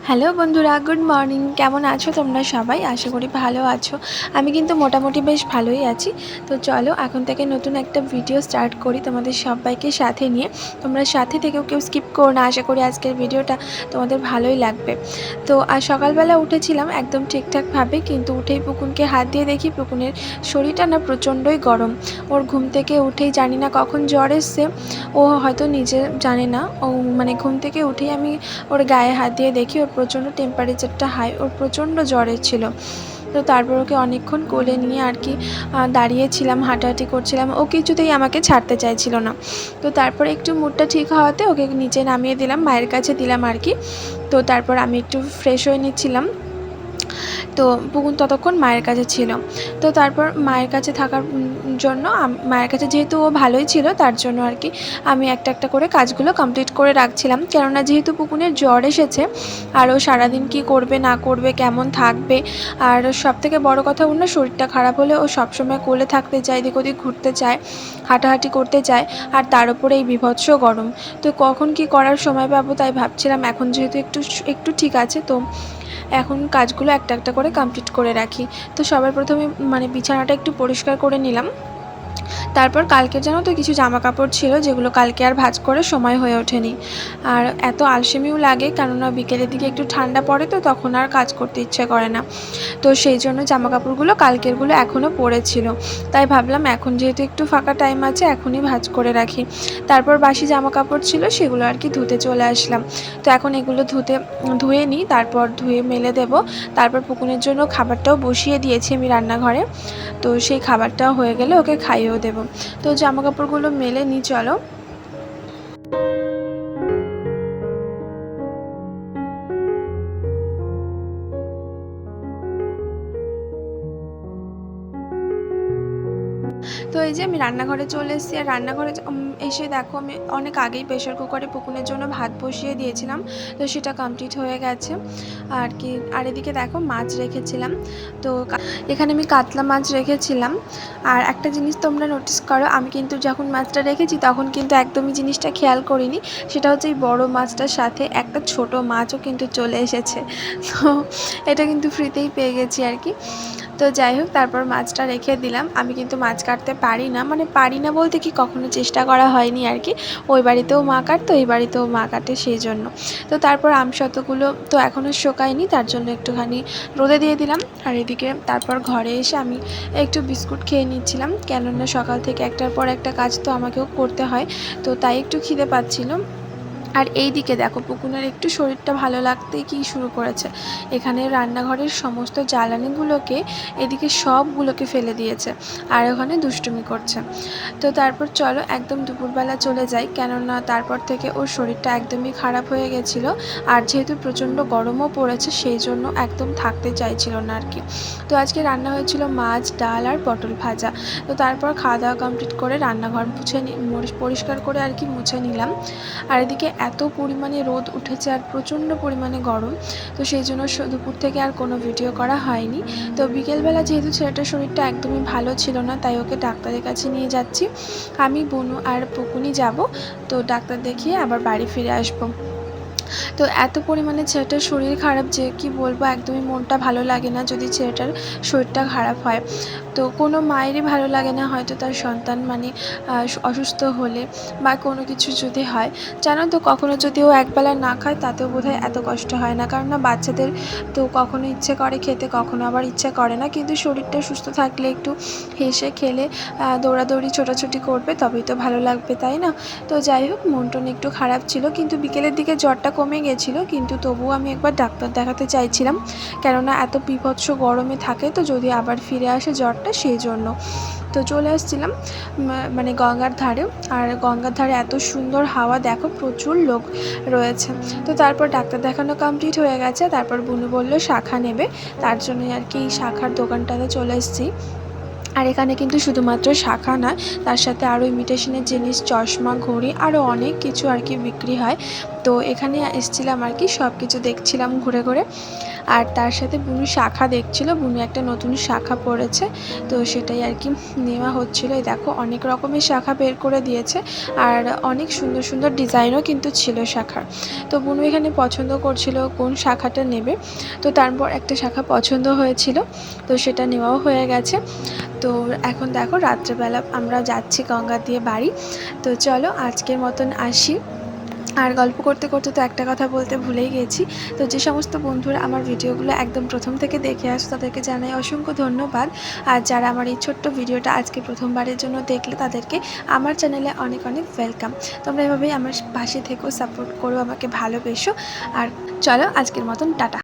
Hello বন্ধুরা, good morning. কেমন আছো তোমরা সবাই? আশা করি ভালো আছো। আমি কিন্তু মোটামুটি বেশ ভালোই আছি। তো চলো এখন থেকে নতুন একটা ভিডিও স্টার্ট করি তোমাদের সবাইকে সাথে নিয়ে। তোমরা সাথে থেকেও কেউ স্কিপ করো না। আশা করি আজকের ভিডিওটা তোমাদের ভালোই লাগবে। তো আজ সকালবেলা উঠেছিলাম একদম ঠিকঠাকভাবে, কিন্তু উঠেই পুকুনকে হাত দিয়ে দেখি পুকুনের শরীরটা না প্রচণ্ডই গরম। ওর ঘুম থেকে উঠেই জানি না কখন জ্বর এসছে, ও হয়তো নিজে জানে না। ও মানে ঘুম থেকে উঠেই আমি ওর গায়ে হাত দিয়ে দেখি ওর প্রচণ্ড টেম্পারেচারটা হাই, ওর প্রচণ্ড জ্বরের ছিল। তো তারপর ওকে অনেকক্ষণ কোলে নিয়ে আর কি দাঁড়িয়েছিলাম, হাঁটাহাঁটি করছিলাম। ও কিছুতেই আমাকে ছাড়তে চাইছিল না। তো তারপরে একটু মুডটা ঠিক হওয়াতে ওকে নিচে নামিয়ে দিলাম, মায়ের কাছে দিলাম আর কি। তো তারপর আমি একটু ফ্রেশ হয়ে নিচ্ছিলাম। তো পুকুন ততক্ষণ মায়ের কাছে ছিল। তো তারপর মায়ের কাছে থাকার জন্য মায়ের কাছে যেহেতু ও ভালোই ছিল, তার জন্য আর কি আমি একটা একটা করে কাজগুলো কমপ্লিট করে রাখছিলাম। কেননা যেহেতু পুকুনের জ্বর এসেছে, আর ও সারাদিন কী করবে না করবে, কেমন থাকবে, আর সবথেকে বড় কথা ওর না শরীরটা খারাপ হলে ও সবসময় কোলে থাকতে চায়, এদিক ওদিক ঘুরতে চায়, হাঁটাহাঁটি করতে চায়, আর তার উপরে এই বীভৎস গরম। তো কখন কি করার সময় পাবো, তাই ভাবছিলাম এখন যেহেতু একটু একটু ঠিক আছে, তো এখন কাজগুলো একটা একটা করে কমপ্লিট করে রাখি। তো সবার প্রথমে বিছানাটা একটু পরিষ্কার করে নিলাম। তারপর কালকে জানো তো কিছু জামা কাপড় ছিল যেগুলো কালকে আর ভাঁজ করে সময় হয়ে ওঠেনি। আর এত আলসেমিও লাগে, কেননা বিকেলের দিকে একটু ঠান্ডা পড়ে, তো তখন আর কাজ করতে ইচ্ছে করে না। তো সেই জন্য জামা কাপড়গুলো কালকেরগুলো এখনও পড়েছিল। তাই ভাবলাম এখন যেহেতু একটু ফাঁকা টাইম আছে, এখনই ভাঁজ করে রাখি। তারপর বাসি জামা কাপড় ছিল সেগুলো আর কি ধুতে চলে আসলাম। তো এখন এগুলো ধুয়ে নিই, তারপর ধুয়ে মেলে দেব। তারপর পুকুনের জন্য খাবারটাও বসিয়ে দিয়েছি আমি রান্নাঘরে। তো সেই খাবারটাও হয়ে গেলে ওকে খাইয়েও দেব। তো জামা কাপড়গুলো মেলে নিই চলো। তো এই যে আমি রান্নাঘরে চলে এসেছি, আর রান্নাঘরে এসে দেখো আমি অনেক আগেই প্রেশার কুকারে পুকুনের জন্য ভাত বসিয়ে দিয়েছিলাম। তো সেটা কমপ্লিট হয়ে গেছে আর কি। আর এদিকে দেখো মাছ রেখেছিলাম। তো এখানে আমি কাতলা মাছ রেখেছিলাম। আর একটা জিনিস তোমরা নোটিস করো, আমি কিন্তু যখন মাছটা রেখেছি তখন কিন্তু একদমই জিনিসটা খেয়াল করিনি। সেটা হচ্ছে এই বড়ো মাছটার সাথে একটা ছোট মাছও কিন্তু চলে এসেছে। তো এটা কিন্তু ফ্রিতেই পেয়ে গেছি আর কি। তো যাই হোক, তারপর মাছটা রেখে দিলাম। আমি কিন্তু মাছ কাটতে পারি না, পারি না বলতে কি কখনো চেষ্টা করা হয়নি আর কি। ওই বাড়িতেও মা কাটতো, এই বাড়িতেও মা কাটে, সেই জন্য। তো তারপর আমসত্ত্বগুলো তো এখনও শোকায়নি, তার জন্য একটুখানি রোদে দিয়ে দিলাম। আর এদিকে তারপর ঘরে এসে আমি একটু বিস্কুট খেয়ে নিচ্ছিলাম, কেননা সকাল থেকে একটার পর একটা কাজ তো আমাকেও করতে হয়। তো তাই একটু খিদে পাচ্ছিল। আর এই দিকে দেখো পুকুনের একটু শরীরটা ভালো লাগতেই কী শুরু করেছে, এখানে রান্নাঘরের সমস্ত জ্বালানিগুলোকে এদিকে সবগুলোকে ফেলে দিয়েছে, আর ওখানে দুষ্টুমি করছে। তো তারপর চলো একদম দুপুরবেলা চলে যাই, কেননা তারপর থেকে ওর শরীরটা একদমই খারাপ হয়ে গেছিলো। আর যেহেতু প্রচণ্ড গরমও পড়েছে, সেই জন্য একদম থাকতে চাইছিল না আর কি। তো আজকে রান্না হয়েছিল মাছ, ডাল আর পটল ভাজা। তো তারপর খাওয়া দাওয়া কমপ্লিট করে রান্নাঘর পরিষ্কার করে আর কি মুছে নিলাম। আর এদিকে এত পরিমাণে রোদ উঠেছে আর প্রচণ্ড পরিমাণে গরম, তো সেই জন্য দুপুর থেকে আর কোনো ভিডিও করা হয়নি। তো বিকেলবেলা যেহেতু ছেলেটার শরীরটা একদমই ভালো ছিল না, তাই ওকে ডাক্তারের কাছে নিয়ে যাচ্ছি। আমি, বনু আর পুকুনি যাব। তো ডাক্তার দেখিয়ে আবার বাড়ি ফিরে আসবো। তো এত পরিমাণে ছেলেটার শরীর খারাপ যে কি বলবো, একদমই মনটা ভালো লাগে না যদি ছেলেটার শরীরটা খারাপ হয়। তো কোনো মায়েরই ভালো লাগে না হয়তো তার সন্তান অসুস্থ হলে বা কোনো কিছু যদি হয়। জানো তো, কখনো যদি ও একবেলা না খায় তাতেও বোধহয় এত কষ্ট হয় না, কারণ না বাচ্চাদের তো কখনো ইচ্ছে করে খেতে, কখনো আবার ইচ্ছে করে না। কিন্তু শরীরটা সুস্থ থাকলে একটু হেসে খেলে দৌড়াদৌড়ি ছোটাছুটি করবে, তবেই তো ভালো লাগবে, তাই না? তো যাই হোক, মন টন একটু খারাপ ছিল, কিন্তু বিকেলের দিকে জ্বরটা কমে গেছিলো। কিন্তু তবুও আমি একবার ডাক্তার দেখাতে চাইছিলাম, কেননা এত বীভৎস গরমে থাকে তো যদি আবার ফিরে আসে জ্বরটা, সেই জন্য। তো চলে আসছিলাম গঙ্গার ধারে। আর গঙ্গার ধারে এত সুন্দর হাওয়া, দেখো প্রচুর লোক রয়েছে। তো তারপর ডাক্তার দেখানো কমপ্লিট হয়ে গেছে। তারপর বুনু বলল শাখা নেবে, তার জন্যই আর কি শাখার দোকানটাতে চলে এসেছি। আর এখানে কিন্তু শুধুমাত্র শাখা নয়, তার সাথে আরও ইমিটেশনের জিনিস, চশমা, ঘড়ি, আরও অনেক কিছু আর কি বিক্রি হয়। তো এখানে এসেছিলাম আর কি, সব কিছু দেখছিলাম ঘুরে ঘুরে। আর তার সাথে বুনু শাখা দেখছিল, বুনু একটা নতুন শাখা পড়েছে, তো সেটাই আর কি নেওয়া হচ্ছিলো। এই দেখো অনেক রকমের শাখা বের করে দিয়েছে, আর অনেক সুন্দর সুন্দর ডিজাইনও কিন্তু ছিল শাখার। তো বুনু এখানে পছন্দ করছিল কোন শাখাটা নেবে, তো তারপর একটা শাখা পছন্দ হয়েছিল, তো সেটা নেওয়াও হয়ে গেছে। তো এখন দেখো রাত্রেবেলা আমরা যাচ্ছি গঙ্গা দিয়ে বাড়ি। তো চলো আজকের মতন আসি। আর গল্প করতে করতে তো একটা কথা বলতে ভুলেই গেছি। তো যে সমস্ত বন্ধুরা আমার ভিডিওগুলো একদম প্রথম থেকে দেখে আসো তাদেরকে জানাই অসংখ্য ধন্যবাদ। আর যারা আমার এই ছোট্ট ভিডিওটা আজকে প্রথমবারের জন্য দেখলে তাদেরকে আমার চ্যানেলে অনেক অনেক ওয়েলকাম। তোমরা এভাবেই আমার পাশে থেকেও সাপোর্ট করো, আমাকে ভালোবেসো। আর চলো আজকের মতন টাটা।